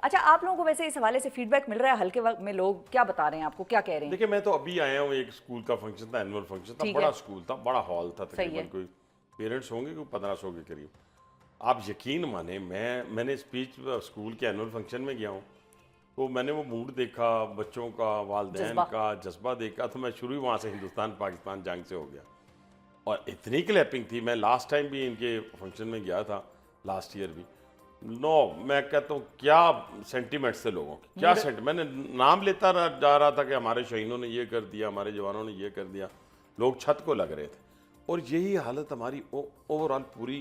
अच्छा, आप लोगों को वैसे इस हवाले से फीडबैक मिल रहा है हल्के वक्त में, लोग क्या बता रहे हैं आपको, क्या कह रहे हैं? देखिए मैं तो अभी आया हूँ, एक स्कूल का फंक्शन था, एनुअल फंक्शन था, ठीक बड़ा है, स्कूल था, बड़ा हॉल था, सही तकरीबन है। कोई पेरेंट्स होंगे कोई 1500 के करीब। आप यकीन माने मैंने स्पीच स्कूल के एनुअल फंक्शन में गया हूँ, तो मैंने वो मूड देखा, बच्चों का, वालदैन जज्बा। का जज्बा देखा, तो मैं शुरू ही वहाँ से हिंदुस्तान पाकिस्तान जंग से हो गया। और इतनी क्लैपिंग थी, मैं लास्ट टाइम भी इनके फंक्शन में गया था, लास्ट ईयर भी। नो, मैं कहता हूँ क्या सेंटीमेंट्स थे लोगों के, क्या सेंट मैंने नाम लेता जा रहा था कि हमारे शहीदों ने ये कर दिया, हमारे जवानों ने ये कर दिया, लोग छत को लग रहे थे। और यही हालत हमारी ओवरऑल पूरी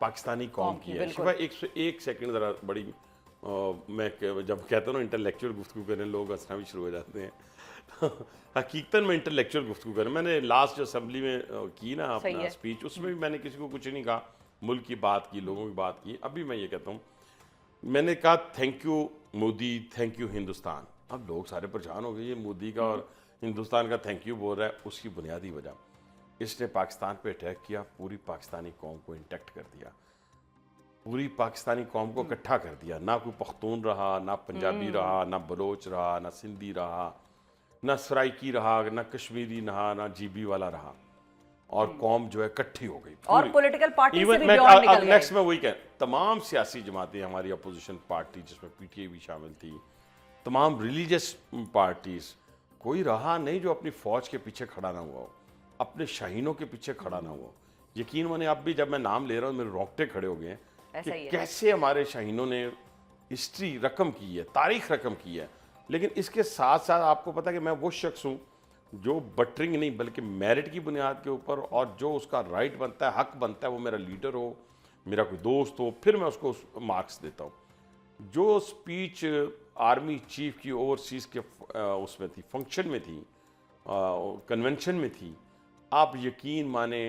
पाकिस्तानी कौम की है। शिवा एक सेकंड ज़रा बड़ी जब कहता हूँ ना इंटेलेक्चुअल गुफ्तगू करें, लोग हंसना भी शुरू हो जाते हैं। हकीकतन में इंटेलेक्चुअल गुफ्तगू करें, मैंने लास्ट जो असेंबली में की ना अपना स्पीच, उसमें भी मैंने किसी को कुछ नहीं कहा, मुल्क की बात की, लोगों की बात की। अभी मैं ये कहता हूँ, मैंने कहा thank you Modi, thank you Hindustan. अब लोग सारे परेशान हो गए, ये मोदी का और हिंदुस्तान का थैंक यू बोल रहा है। उसकी बुनियादी वजह, इसने पाकिस्तान पे अटैक किया, पूरी पाकिस्तानी कौम को इंटैक्ट कर दिया, पूरी पाकिस्तानी कौम को इकट्ठा कर दिया। ना कोई पख्तून रहा, ना पंजाबी रहा, ना बलोच रहा, ना सिंधी रहा, ना सराइकी रहा, ना कश्मीरी रहा, ना जीबी वाला रहा, और कौम जो है इकट्ठी हो गई और पॉलिटिकल पार्टी से इवन भी मैं beyond निकल गए। नेक्स्ट में वही कह, तमाम सियासी जमातें, हमारी अपोजिशन पार्टी जिसमें पीटीआई भी शामिल थी, तमाम रिलीजियस पार्टीज, कोई रहा नहीं जो अपनी फौज के पीछे खड़ा ना हुआ हो, अपने शाहीनों के पीछे खड़ा ना हुआ। यकीन माने अब भी जब मैं नाम ले रहा हूँ मेरे रोंगटे खड़े हो गए हैं कि कैसे हमारे शाहीनों ने हिस्ट्री रकम की है, तारीख रकम की है। लेकिन इसके साथ साथ आपको पता है कि मैं वो शख्स हूँ जो बटरिंग नहीं बल्कि मेरिट की बुनियाद के ऊपर, और जो उसका राइट बनता है, हक बनता है, वो मेरा लीडर हो, मेरा कोई दोस्त हो, फिर मैं उसको मार्क्स देता हूँ। जो स्पीच आर्मी चीफ की ओवरसीज़ के उसमें थी, फंक्शन में थी, कन्वेंशन में थी, आप यकीन माने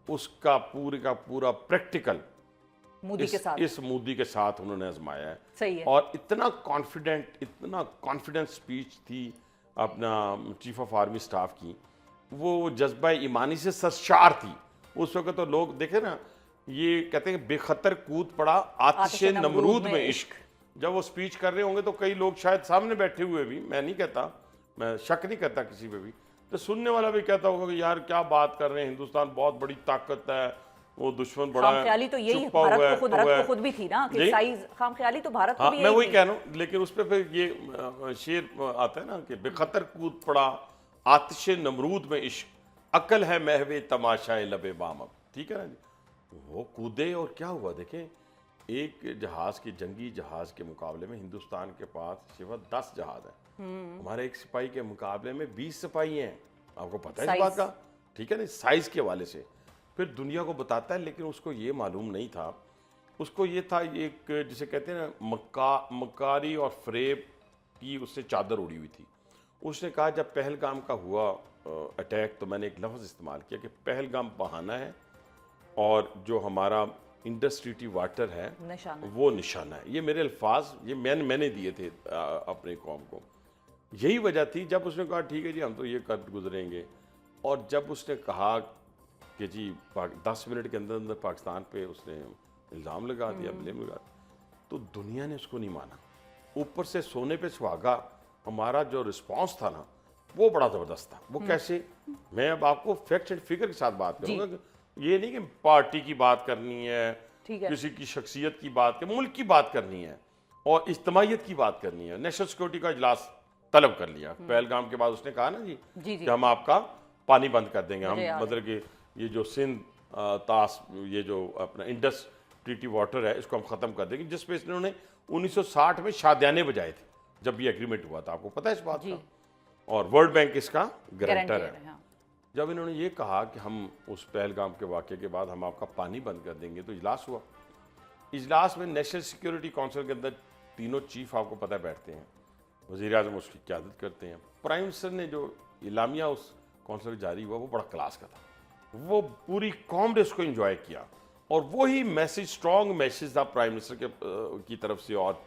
उसका पूरे का पूरा प्रैक्टिकल मोदी के साथ, इस मोदी के साथ उन्होंने आजमाया है। सही है। और इतना कॉन्फिडेंट स्पीच थी अपना चीफ ऑफ आर्मी स्टाफ की, वो जज्बा ईमानी से सरशार थी। उस वक्त तो लोग देखे ना, ये कहते हैं बेखतर कूद पड़ा आतिशे नमरूद में इश्क। जब वो स्पीच कर रहे होंगे तो कई लोग शायद सामने बैठे हुए भी, मैं नहीं कहता, मैं शक नहीं करता किसी पे भी, तो सुनने वाला भी कहता होगा कि यार क्या बात कर रहे हैं, हिंदुस्तान बहुत बड़ी ताकत है, वो दुश्मन बड़ा है। खामख्याली तो यही भारत को खुद भी थी ना कि साइज खामख्याली तो भारत को भी मैं वही कह रहा हूँ। लेकिन उस पर फिर ये शेर आता है ना कि बेखतर कूद पड़ा आतिशे नमरूद में इश्क, अकल है महवे तमाशाए लबे बाम। ठीक है ना जी, वो कूदे और क्या हुआ देखें, एक जहाज के, जंगी जहाज के मुकाबले में हिंदुस्तान के पास सिर्फ 10 जहाज है, हमारे एक सिपाही के मुकाबले में 20 सिपाही हैं। आपको पता है इस बात का? ठीक है ना, साइज के हवाले से फिर दुनिया को बताता है। लेकिन उसको ये मालूम नहीं था, उसको ये था एक जिसे कहते हैं ना मकारी और फ्रेब की उससे चादर उड़ी हुई थी। उसने कहा जब पहलगाम का हुआ अटैक, तो मैंने एक लफ्ज़ इस्तेमाल किया कि पहलगाम बहाना है और जो हमारा इंडस ट्रीटी वाटर है वो निशाना है। ये मेरे अल्फाज, ये मैंने दिए थे अपने कौम को। यही वजह थी जब उसने कहा ठीक है जी हम तो ये कर गुजरेंगे, और जब उसने कहा कि जी 10 मिनट के अंदर अंदर पाकिस्तान पे उसने इल्ज़ाम लगा दिया, ब्लेम लगा दिया, तो दुनिया ने उसको नहीं माना। ऊपर से सोने पे सुहागा हमारा जो रिस्पांस था ना, वो बड़ा ज़बरदस्त था। वो कैसे, मैं अब आपको फैक्ट एंड फिगर के साथ बात करूँगा। ये नहीं कि पार्टी की बात करनी है, किसी की शख्सियत की बात करनी, मुल्क की बात करनी है और इज्तमाहियत की बात करनी है। नेशनल सिक्योरिटी का इजलास तलब कर लिया पहलगाम के बाद। उसने कहा ना जी कि हम आपका पानी बंद कर देंगे, हम मतलब कि ये जो सिंध तास, ये जो अपना इंडस ट्रीटी वाटर है, इसको हम ख़त्म कर देंगे, जिस पे इन्होंने 1960 में शादियाने बजाए थे जब ये एग्रीमेंट हुआ था। आपको पता है इस बात का? और वर्ल्ड बैंक इसका गारंटर है। जब इन्होंने ये कहा कि हम उस पहलगाम के वाक़े के बाद हम आपका पानी बंद कर देंगे, तो इजलास हुआ। इजलास में नेशनल सिक्योरिटी काउंसिल के अंदर तीनों चीफ आपको पता है बैठते हैं, वज़ीर आज़म उसकी क़यादत करते हैं। प्राइम मिनिस्टर ने जो इलामिया उस काउंसिल जारी हुआ वो बड़ा क्लास का था, वो पूरी कौम ने उसको एंजॉय किया, और वही मैसेज, स्ट्रॉन्ग मैसेज था प्राइम मिनिस्टर की तरफ से और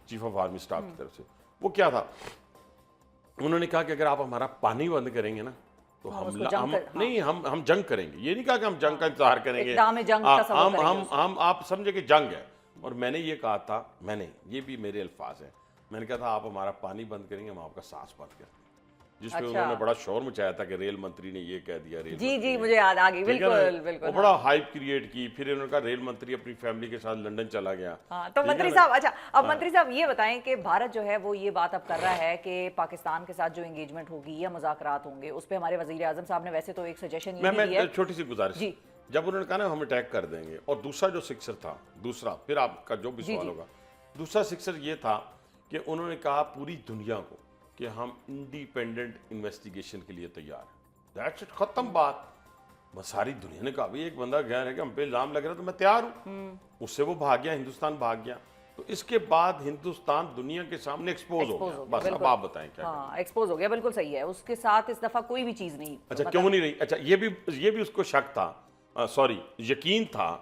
चीफ ऑफ आर्मी स्टाफ की तरफ से। वो क्या था, उन्होंने कहा कि अगर आप हमारा पानी बंद करेंगे ना तो हम जंग करेंगे। ये नहीं कहा कि हम जंग का इंतजार करेंगे, हम आप समझे कि जंग है, और मैंने ये कहा था, ये भी मेरे अल्फाज हैं, मैंने कहा था आप हमारा पानी बंद करेंगे, हम आपका सांस बंद कर देंगे। जिसपे अच्छा। उन्होंने बड़ा शोर मचाया था कि रेल मंत्री ने ये कह दिया, रेल जी मंत्री जी ने। मुझे याद आ गई, ठीक है ना? बिल्कुल बिल्कुल। वो बड़ा हाइप क्रिएट की, फिर इन्होंने कहा रेल मंत्री अपनी फैमिली के साथ लंदन चला गया। हाँ, तो ठीक है मंत्री ना? साहब, अच्छा अब मंत्री साहब ये बताएं कि भारत जो है वो ये बात अब कर रहा है कि पाकिस्तान के साथ जो एंगेजमेंट होगी या मुज़ाकरात होंगे उस पर हमारे वजीर आजम साहब ने वैसे तो एक सजेशन ये भी दिया मैं है। छोटी सी गुजारिश, जी। जब उन्होंने कहा ना हम अटैक कर देंगे, और दूसरा जो सिक्सर था, दूसरा फिर आपका जो भी जी, सवाल जी। होगा, दूसरा सिक्सर ये था कि उन्होंने कहा पूरी दुनिया को कि हम इंडिपेंडेंट इन्वेस्टिगेशन के लिए तैयार हैं। दैट्स इट, खत्म बात। बस सारी दुनिया ने कहा भाई एक बंदा गया है कि हम पे इल्जाम लग रहा है तो मैं तैयार हूँ। उससे वो भाग गया, हिंदुस्तान भाग गया, तो इसके बाद हिंदुस्तान दुनिया के सामने एक्सपोज हो गया। बस अब बिल्कुल। आप बताएं क्या करें। हाँ, एक्सपोज हो गया, बिल्कुल सही है। उसके साथ इस दफा कोई भी चीज नहीं। अच्छा, क्यों नहीं रही? अच्छा, ये भी उसको शक था, सॉरी यकीन था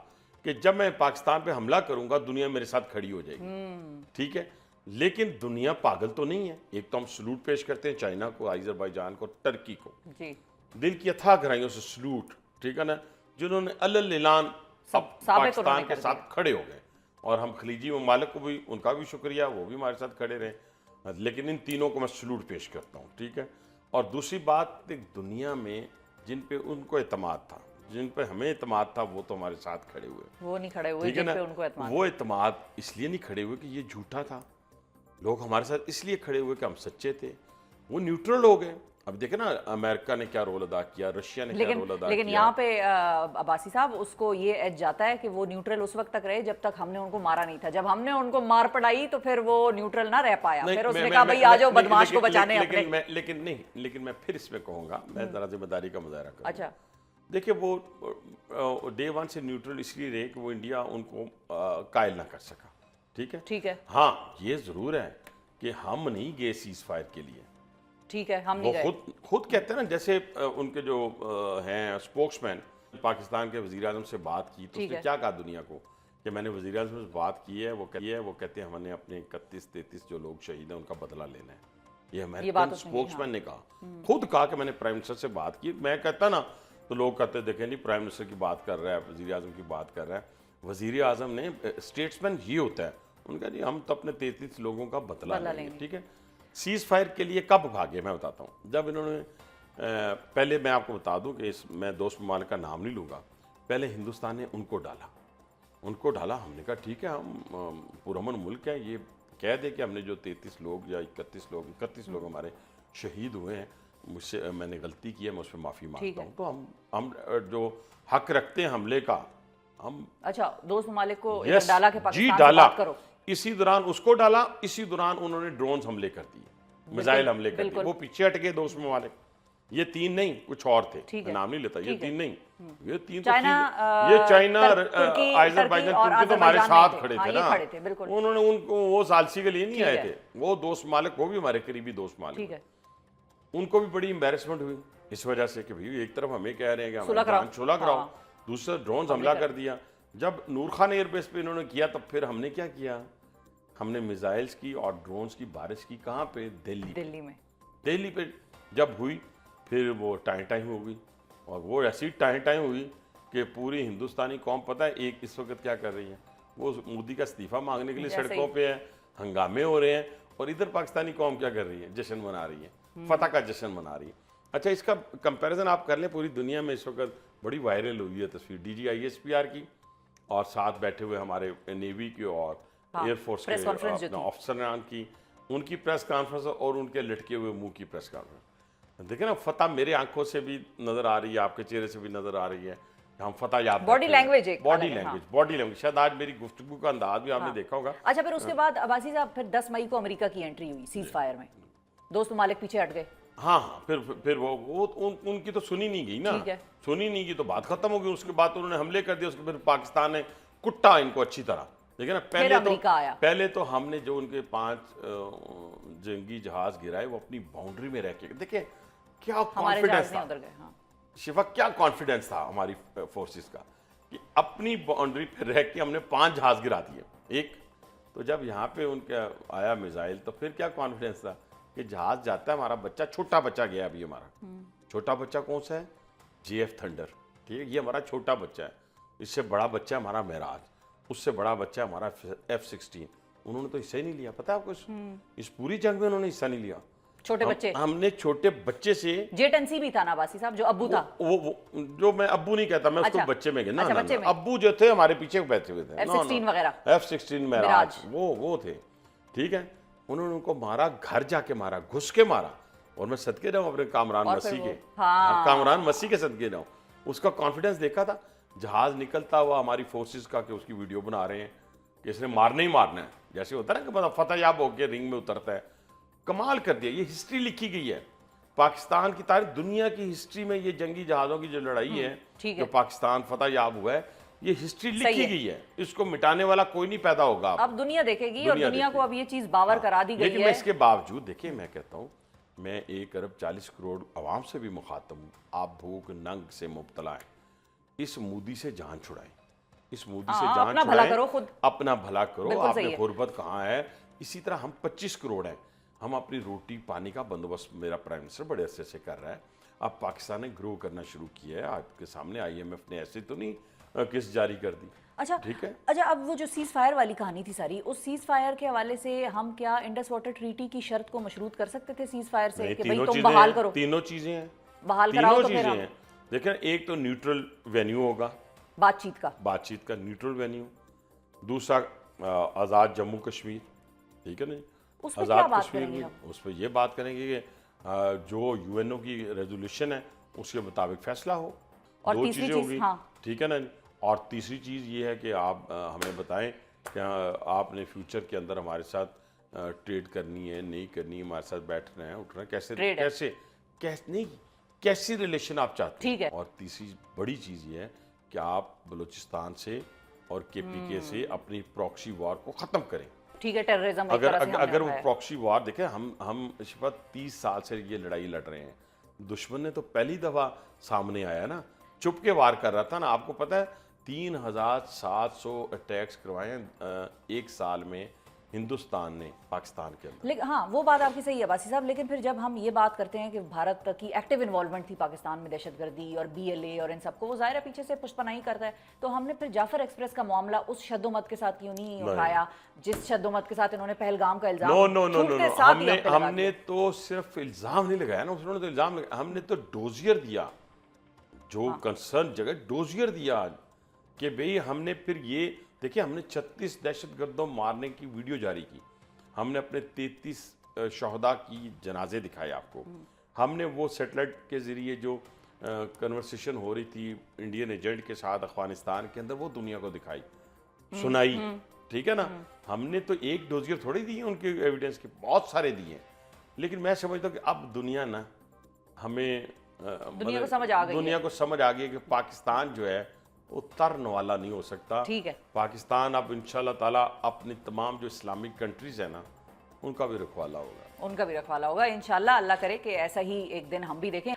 कि जब मैं पाकिस्तान पे हमला करूंगा दुनिया मेरे साथ खड़ी हो जाएगी। ठीक है, लेकिन दुनिया पागल तो नहीं है। एक तो हम सलूट पेश करते हैं चाइना को, अजरबैजान को, टर्की को, जी दिल की अथाह गहराइयों से सलूट, ठीक है ना, जिन्होंने अल्ल ऐलान साबित पाकिस्तान उन्होंने के कर साथ खड़े हो गए। और हम खलीजी ममालिक को भी, उनका भी शुक्रिया, वो भी हमारे साथ खड़े रहे। लेकिन इन तीनों को मैं सलूट पेश करता हूँ, ठीक है। और दूसरी बात, दुनिया में जिन पे उनको एतमाद था, जिन पे हमें एतमाद था, वो तो हमारे साथ खड़े हुए। वो नहीं खड़े हुए ठीक है जिन ना, पे उनको एतमाद। वो एतमाद इसलिए नहीं खड़े हुए कि ये झूठा था। लोग हमारे साथ इसलिए खड़े हुए कि हम सच्चे थे। वो न्यूट्रल हो गए। अब देखे ना अमेरिका ने क्या रोल अदा किया, रशिया ने क्या रोल अदा लेकिन किया। यहाँ पे अब्बासी साहब उसको ये एज जाता है कि वो न्यूट्रल उस वक्त तक रहे जब तक हमने उनको मारा नहीं था। जब हमने उनको मार पड़ाई तो फिर वो न्यूट्रल ना रह पाया। फिर उसने कहा भाई आ जाओ बदमाश को बचाने अपने। लेकिन मैं फिर इसमें कहूंगा, मैं जरा जिम्मेदारी का मुजाहरा करूंगा। अच्छा, देखिए वो डे वन से न्यूट्रल इसलिए रहे कि वो इंडिया उनको कायल ना कर सका। ठीक है, ठीक है, हाँ ये जरूर है कि हम नहीं गए सीज फायर के लिए। ठीक है, हम वो नहीं गए। खुद कहते हैं ना, जैसे उनके जो हैं स्पोक्समैन, पाकिस्तान के वज़ीर आज़म से बात की तो उसने क्या कहा दुनिया को कि मैंने वज़ीर आज़म से बात की है, वो कहते हैं हमने अपने 31-33 जो लोग शहीद हैं उनका बदला लेना है। ये अमेरिकन स्पोक्समैन ने कहा, खुद कहा कि मैंने प्राइम मिनिस्टर से बात की। मैं कहता ना तो लोग कहते देखें नहीं प्राइम मिनिस्टर की बात कर रहा है, वज़ीर आज़म की बात कर रहा है। वज़ीर आज़म ने, स्टेट्समैन ये होता है, उनका जी हम तो अपने 33 लोगों का बदला लेंगे। ठीक है, सीज फायर के लिए कब भागे मैं बताता हूँ। जब इन्होंने पहले मैं आपको बता दूं कि मैं दोस्त ममालिक का नाम नहीं लूँगा, पहले हिंदुस्तान ने उनको डाला। हमने कहा ठीक है, हम पुरअमन मुल्क है, ये कह दे कि हमने जो 33 लोग या 31 लोग हमारे शहीद हुए हैं, मुझसे मैंने गलती की है, मैं उस पर माफ़ी मांगता हूँ। तो हम जो हक रखते हैं हमले का, हम अच्छा दोस्त ममालिक को यस डाला के जी पाकिस्तान से डाला। बात करो। इसी दौरान उसको डाला, इसी दौरान उन्होंने ड्रोन्स हमले कर दिए, मिसाइल हमले कर दिए। वो पीछे हट गए दोस्त ममालिक। ये 3 नहीं, कुछ और थे, मैं नाम नहीं लेता। ये 3 नहीं, ये 3 तो ये चाइना, अजरबैजान, तुर्की तो हमारे साथ खड़े थे ना। उन्होंने उनको वो सालसी के लिए नहीं आए थे, वो दोस्त ममालिक, वो भी हमारे करीबी दोस्त ममालिक। उनको भी बड़ी एम्बेरसमेंट हुई इस वजह से कि भाई एक तरफ हमें कह रहे हैं कि सुलह कराओ, दूसरा ड्रोन हमला कर दिया। जब नूर खान एयरबेस पे इन्होंने किया तब फिर हमने क्या किया, हमने मिसाइल्स की और ड्रोन्स की बारिश की। कहाँ पे? दिल्ली पे जब हुई फिर वो टाइम हो गई। और वो ऐसी टाइम हुई कि पूरी हिंदुस्तानी कौम, पता है एक इस वक्त क्या कर रही है, वो मोदी का इस्तीफा मांगने के लिए सड़कों पे है, हंगामे हो रहे हैं। और इधर पाकिस्तानी कौम क्या कर रही है, जश्न मना रही है, फतह का जश्न मना रही है। अच्छा, इसका कंपैरिजन आप कर लें, पूरी दुनिया में इस वक्त बड़ी वायरल हुई है तस्वीर DGISPR की, और साथ बैठे हुए हमारे नेवी के और एयरफोर्स के ऑफिसरान की, उनकी प्रेस कॉन्फ्रेंस और उनके लटके हुए मुंह की प्रेस कॉन्फ्रेंस। देखिए ना, फतह मेरे आंखों से भी नजर आ रही है, आपके चेहरे से भी नजर आ रही है। हम फतह याद, बॉडी लैंग्वेज शायद आज मेरी गुफ्तगू का अंदाज भी आपने देखा होगा। अच्छा, फिर उसके बाद अब्बासी साहब फिर 10 मई को अमेरिका की एंट्री हुई सीज फायर में, दोस्त ममालिक पीछे हट गए। हाँ, फिर वो उनकी तो सुनी नहीं गई ना, सुनी नहीं गई तो बात खत्म हो गई। उसके बाद उन्होंने हमले कर दिए, उसके फिर पाकिस्तान ने कुट्टा इनको अच्छी तरह। देखिए ना, पहले तो हमने जो उनके 5 जंगी जहाज गिराए वो अपनी बाउंड्री में रह के, देखिए क्या कॉन्फिडेंस था शिफा, क्या कॉन्फिडेंस था हमारी फोर्सेस का कि अपनी बाउंड्री पे रह के हमने 5 जहाज गिरा दिए। एक तो जब यहाँ पे उनका आया मिसाइल तो फिर क्या कॉन्फिडेंस था कि जहाज जाता है, हमारा बच्चा, छोटा बच्चा गया अभी हमारा, छोटा बच्चा कौन सा है? JF thunder. ठीक है, ये हमारा छोटा बच्चा है, इससे बड़ा बच्चा है हमारा महराज। उससे बड़ा बच्चा हमारा F-16, उन्होंने तो हिस्सा ही नहीं लिया। पता है आपको इस पूरी जंग में उन्होंने हिस्सा नहीं लिया। छोटे बच्चे, हमने छोटे बच्चे से जेट-एनसी भी था ना अब्बासी साहब, जो अब्बू था। वो जो मैं अब्बू नहीं कहता, मैं उसको अच्छा, बच्चे में गिना। अच्छा, ना, बच्चे ना, में। अब्बू जो थे हमारे पीछे बैठे हुए थे, F-16 वगैरह, F-16 मेराज, वो थे, ठीक है। उन्होंने उनको मारा, घर जाके मारा, घुस के मारा। और मैं सदके जाऊं अपने कामरान मसीह के, कामरान मसीह के सदके जाऊं। उसका कॉन्फिडेंस देखा था, जहाज निकलता हुआ हमारी फोर्सेस का, कि उसकी वीडियो बना रहे हैं कि इसने मारना ही मारना है, जैसे होता है ना कि मतलब फतेहयाब होकर रिंग में उतरता है। कमाल कर दिया। ये हिस्ट्री लिखी गई है पाकिस्तान की तारीख, दुनिया की हिस्ट्री में। ये जंगी जहाजों की जो लड़ाई है, जो पाकिस्तान फतेहयाब हुआ है, ये हिस्ट्री लिखी गई है। इसको मिटाने वाला कोई नहीं पैदा होगा। अब दुनिया देखेगी, और दुनिया को अब ये चीज बावर करा दी गई है। लेकिन मैं इसके बावजूद, देखिए मैं कहता हूँ, मैं 1 अरब 40 करोड़ आवाम से भी मुखातब हूँ। आप भूख नंग से मुब्तला हैं, इस मोदी से जान छुड़ाएं, इस मोदी से जान अपना भला करो, खुद अपना भला करो। आपने गुर्बत कहाँ है। इसी तरह हम 25 करोड़ हैं, हम अपनी रोटी पानी का बंदोबस्त मेरा प्राइम मिनिस्टर बड़े अरसे से कर रहा है। अब पाकिस्तान ने ग्रो करना शुरू किया है। आपके सामने IMF ने ऐसे तो नहीं किस्त जारी कर दी। अच्छा, ठीक है। अच्छा, अब वो जो सीज फायर वाली कहानी थी सारी, उस सीज फायर के हवाले से हम क्या इंडस वाटर ट्रीटी की शर्त को मशरूत कर सकते थे सीज फायर से, कि भाई तुम बहाल करो? तीनों चीजें हैं, बहाल कराओ तो फिर हैं। देखिए, एक तो न्यूट्रल वेन्यू होगा, बातचीत का न्यूट्रल वेन्यू। दूसरा आज़ाद जम्मू कश्मीर, ठीक है ना, आज़ाद कश्मीर में उस पर ये बात करेंगे कि जो UNO की रेजोल्यूशन है उसके मुताबिक फैसला हो। और दो तीसरी चीज़ें चीज, होगी, ठीक है ना। और तीसरी चीज़ ये है कि आप हमें बताएं क्या आपने फ्यूचर के अंदर हमारे साथ ट्रेड करनी है, नहीं करनी है, हमारे साथ बैठना है, उठना है, कैसी रिलेशन आप चाहते हैं। और तीसरी बड़ी चीज़ ये है कि आप बलूचिस्तान से और KPK से अपनी प्रॉक्सी वॉर को ख़त्म करें। ठीक है, टेररिज्म अगर वो प्रॉक्सी वॉर देखें, हम शिफत 30 साल से ये लड़ाई लड़ रहे हैं। दुश्मन ने तो पहली दफ़ा सामने आया ना, चुप के वार कर रहा था ना। आपको पता है 3700 अटैक्स करवाए हैं 1 साल में हिंदुस्तान ने पाकिस्तान के अंदर। लेकिन हाँ, वो बात आपकी सही है बासी साहब। लेकिन फिर जब हम ये बात करते हैं कि भारत की एक्टिव इन्वॉल्वमेंट थी पाकिस्तान में दहशतगर्दी और BLA और इन सबको, वो जाहिर है पीछे से पुष्पनाही करता है। तो हमने फिर जाफर एक्सप्रेस का मामला उस शद्दोमत के साथ क्यों नहीं उठाया, जिस शद्दोमत के साथ इन्होंने पहलगाम का इल्जाम? हमने तो सिर्फ इल्जाम नहीं लगाया ना, उन्होंने तो इल्जाम लगाया, हमने तो डोजियर दिया, जो कंसर्न जगह डोजियर दिया कि भाई हमने फिर ये देखिए, हमने 36 दहशतगर्दों मारने की वीडियो जारी की, हमने अपने 33 शहदा की जनाजे दिखाए आपको, हमने वो सैटेलाइट के ज़रिए जो कन्वर्सेशन हो रही थी इंडियन एजेंट के साथ अफगानिस्तान के अंदर, वो दुनिया को दिखाई, सुनाई, ठीक है ना। हमने तो एक डोजियर थोड़ी दी है उनके एविडेंस के, बहुत सारे दिए। लेकिन मैं समझता हूँ कि अब दुनिया ना हमें दुनिया को समझ आ गई है कि पाकिस्तान जो है वो तर्न वाला नहीं हो सकता। ठीक है, पाकिस्तान अब इंशाल्लाह ताला अपनी तमाम जो इस्लामिक कंट्रीज है ना, उनका भी रखवाला होगा इंशाल्लाह। अल्लाह करे कि ऐसा ही एक दिन हम भी देखें।